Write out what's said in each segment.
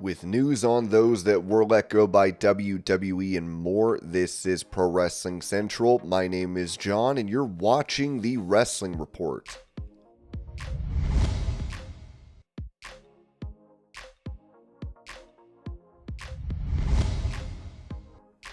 With news on those that were let go by WWE and more, this is Pro Wrestling Central. My name is John, and you're watching the Wrestling Report.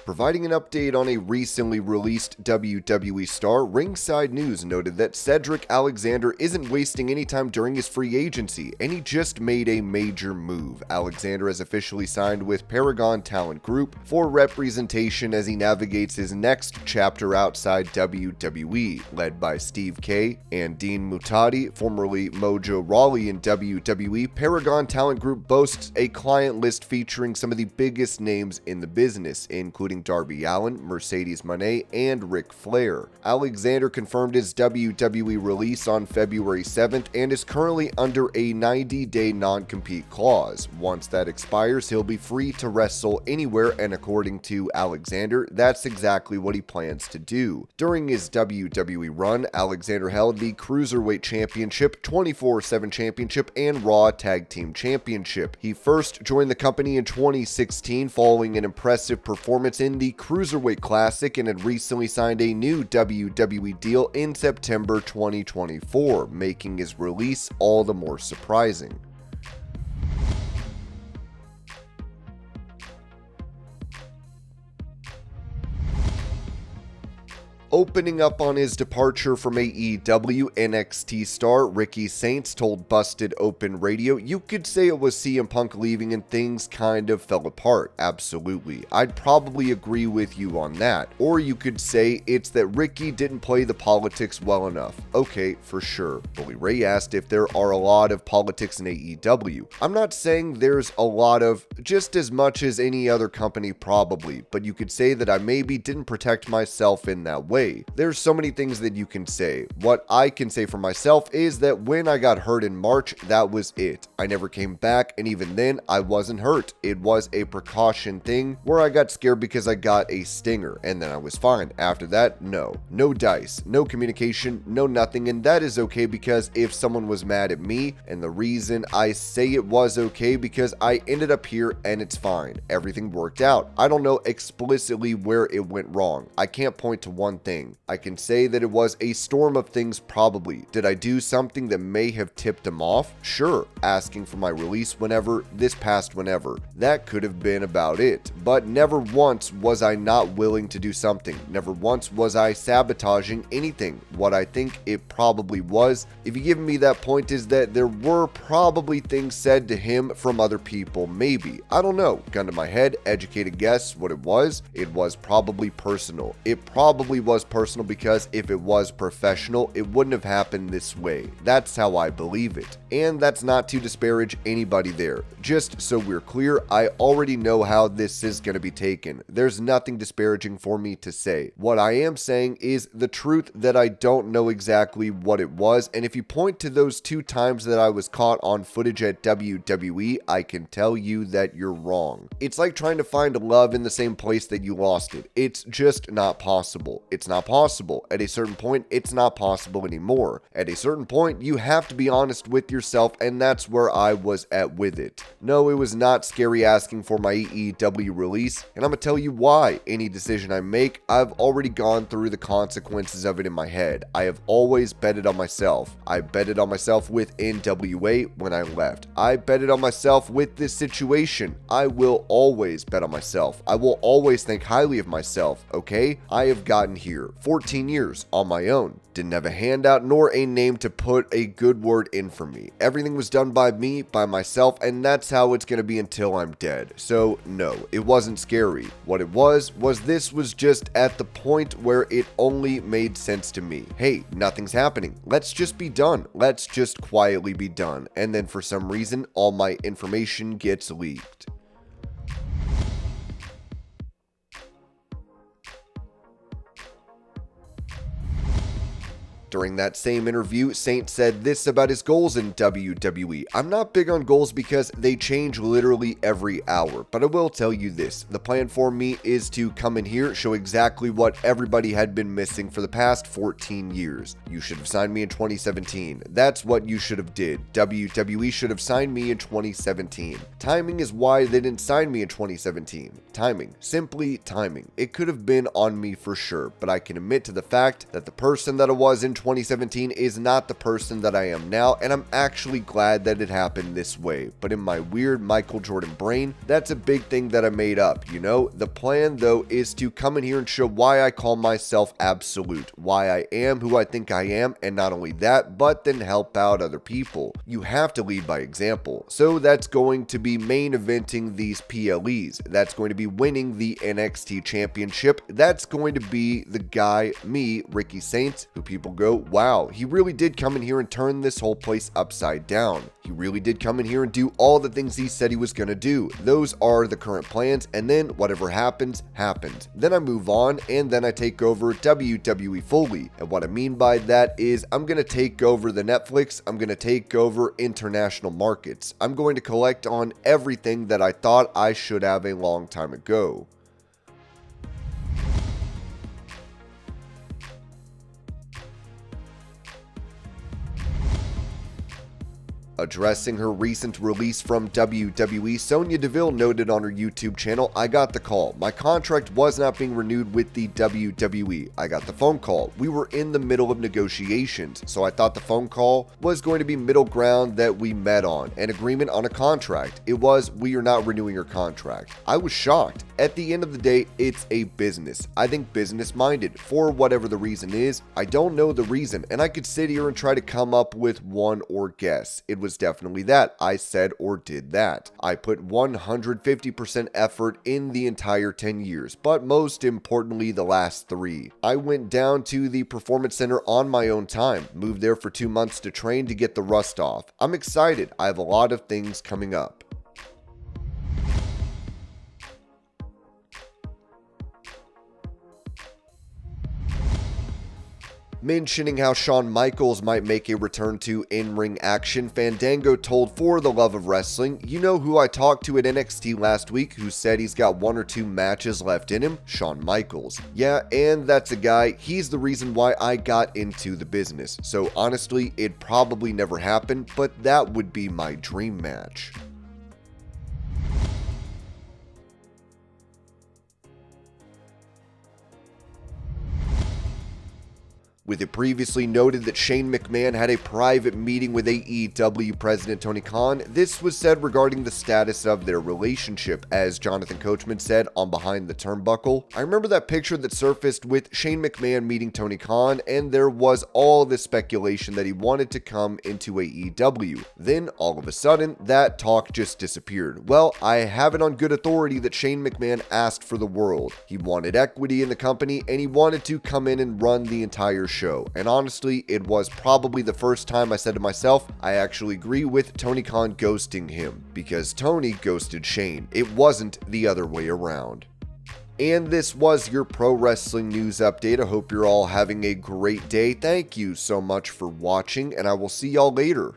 Providing an update on a recently released WWE star, Ringside News noted that Cedric Alexander isn't wasting any time during his free agency, and he just made a major move. Alexander has officially signed with Paragon Talent Group for representation as he navigates his next chapter outside WWE, led by Steve K and Dean Mutati, formerly Mojo Rawley in WWE. Paragon Talent Group boasts a client list featuring some of the biggest names in the business, including Darby Allin, Mercedes Moné, and Ric Flair. Alexander confirmed his WWE release on February 7th and is currently under a 90-day non-compete clause. Once that expires, he'll be free to wrestle anywhere, and according to Alexander, that's exactly what he plans to do. During his WWE run, Alexander held the Cruiserweight Championship, 24/7 Championship, and Raw Tag Team Championship. He first joined the company in 2016 following an impressive performance in the Cruiserweight Classic and had recently signed a new WWE deal in September 2024, making his release all the more surprising. Opening up on his departure from AEW, NXT star Ricky Saints told Busted Open Radio, "You could say it was CM Punk leaving and things kind of fell apart. Absolutely. I'd probably agree with you on that. Or you could say it's that Ricky didn't play the politics well enough. Okay, for sure." Bully Ray asked if there are a lot of politics in AEW. "I'm not saying there's a lot of, just as much as any other company probably, but you could say that I maybe didn't protect myself in that way. There's so many things that you can say. What I can say for myself is that when I got hurt in March, that was it. I never came back, and even then, I wasn't hurt. It was a precaution thing where I got scared because I got a stinger, and then I was fine. After that, no. No dice, no communication, no nothing, and that is okay because if someone was mad at me, and the reason I say it was okay because I ended up here and it's fine. Everything worked out. I don't know explicitly where it went wrong. I can't point to one thing. I can say that it was a storm of things probably. Did I do something that may have tipped him off? Sure. Asking for my release whenever, this past whenever. That could have been about it. But never once was I not willing to do something. Never once was I sabotaging anything. What I think it probably was, if you give me that point, is that there were probably things said to him from other people. Maybe. I don't know. Gun to my head, educated guess what it was. It was probably personal. It probably was personal because if it was professional, it wouldn't have happened this way. That's how I believe it. And that's not to disparage anybody there. Just so we're clear, I already know how this is going to be taken. There's nothing disparaging for me to say. What I am saying is the truth that I don't know exactly what it was, and if you point to those 2 times that I was caught on footage at WWE, I can tell you that you're wrong. It's like trying to find love in the same place that you lost it. It's just not possible. It's not possible. At a certain point, it's not possible anymore. At a certain point, you have to be honest with yourself, and that's where I was at with it. No, it was not scary asking for my AEW release, and I'm gonna tell you why. Any decision I make, I've already gone through the consequences of it in my head. I have always betted on myself. I betted on myself with NWA when I left. I betted on myself with this situation. I will always bet on myself. I will always think highly of myself, okay? I have gotten here 14 years on my own. Didn't have a handout nor a name to put a good word in for me. Everything was done by me, by myself, and that's how it's going to be until I'm dead. So no, it wasn't scary. What it was this was just at the point where it only made sense to me. Hey, nothing's happening. Let's just be done. Let's just quietly be done. And then for some reason, all my information gets leaked. During that same interview, Saint said this about his goals in WWE. I'm not big on goals because they change literally every hour, but I will tell you this. The plan for me is to come in here, show exactly what everybody had been missing for the past 14 years. You should have signed me in 2017. That's what you should have did. WWE should have signed me in 2017. Timing is why they didn't sign me in 2017. Timing. Simply timing. It could have been on me for sure, but I can admit to the fact that the person that I was in 2017 is not the person that I am now, and I'm actually glad that it happened this way. But in my weird Michael Jordan brain, that's a big thing that I made up, you know? The plan though is to come in here and show why I call myself absolute, why I am who I think I am, and not only that, but then help out other people. You have to lead by example. So that's going to be main eventing these PLEs. That's going to be winning the NXT championship. That's going to be the guy, me, Ricky Saints, who people go, wow, he really did come in here and turn this whole place upside down. He really did come in here and do all the things he said he was going to do. Those are the current plans, and then whatever happens, happens. Then I move on, and then I take over WWE fully. And what I mean by that is I'm going to take over the Netflix, I'm going to take over international markets. I'm going to collect on everything that I thought I should have a long time ago. Addressing her recent release from WWE, Sonya Deville noted on her YouTube channel, "I got the call. My contract was not being renewed with the WWE. I got the phone call. We were in the middle of negotiations, so I thought the phone call was going to be middle ground that we met on, an agreement on a contract. It was, we are not renewing your contract." I was shocked. At the end of the day, it's a business. I think business-minded, for whatever the reason is. I don't know the reason, and I could sit here and try to come up with one or guess. It was definitely that. I said or did that. I put 150% effort in the entire 10 years, but most importantly, the last 3. I went down to the Performance Center on my own time, moved there for 2 months to train to get the rust off. I'm excited. I have a lot of things coming up. Mentioning how Shawn Michaels might make a return to in-ring action, Fandango told For the Love of Wrestling, "You know who I talked to at NXT last week who said he's got 1 or 2 matches left in him? Shawn Michaels. Yeah, and that's a guy, he's the reason why I got into the business. So honestly, it probably never happened, but that would be my dream match." With it previously noted that Shane McMahon had a private meeting with AEW President Tony Khan, this was said regarding the status of their relationship. As Jonathan Coachman said on Behind the Turnbuckle, "I remember that picture that surfaced with Shane McMahon meeting Tony Khan, and there was all this speculation that he wanted to come into AEW. Then, all of a sudden, that talk just disappeared. Well, I have it on good authority that Shane McMahon asked for the world. He wanted equity in the company, and he wanted to come in and run the entire show. And honestly, it was probably the first time I said to myself, I actually agree with Tony Khan ghosting him, because Tony ghosted Shane. It wasn't the other way around." And this was your pro wrestling news update. I hope you're all having a great day. Thank you so much for watching, and I will see y'all later.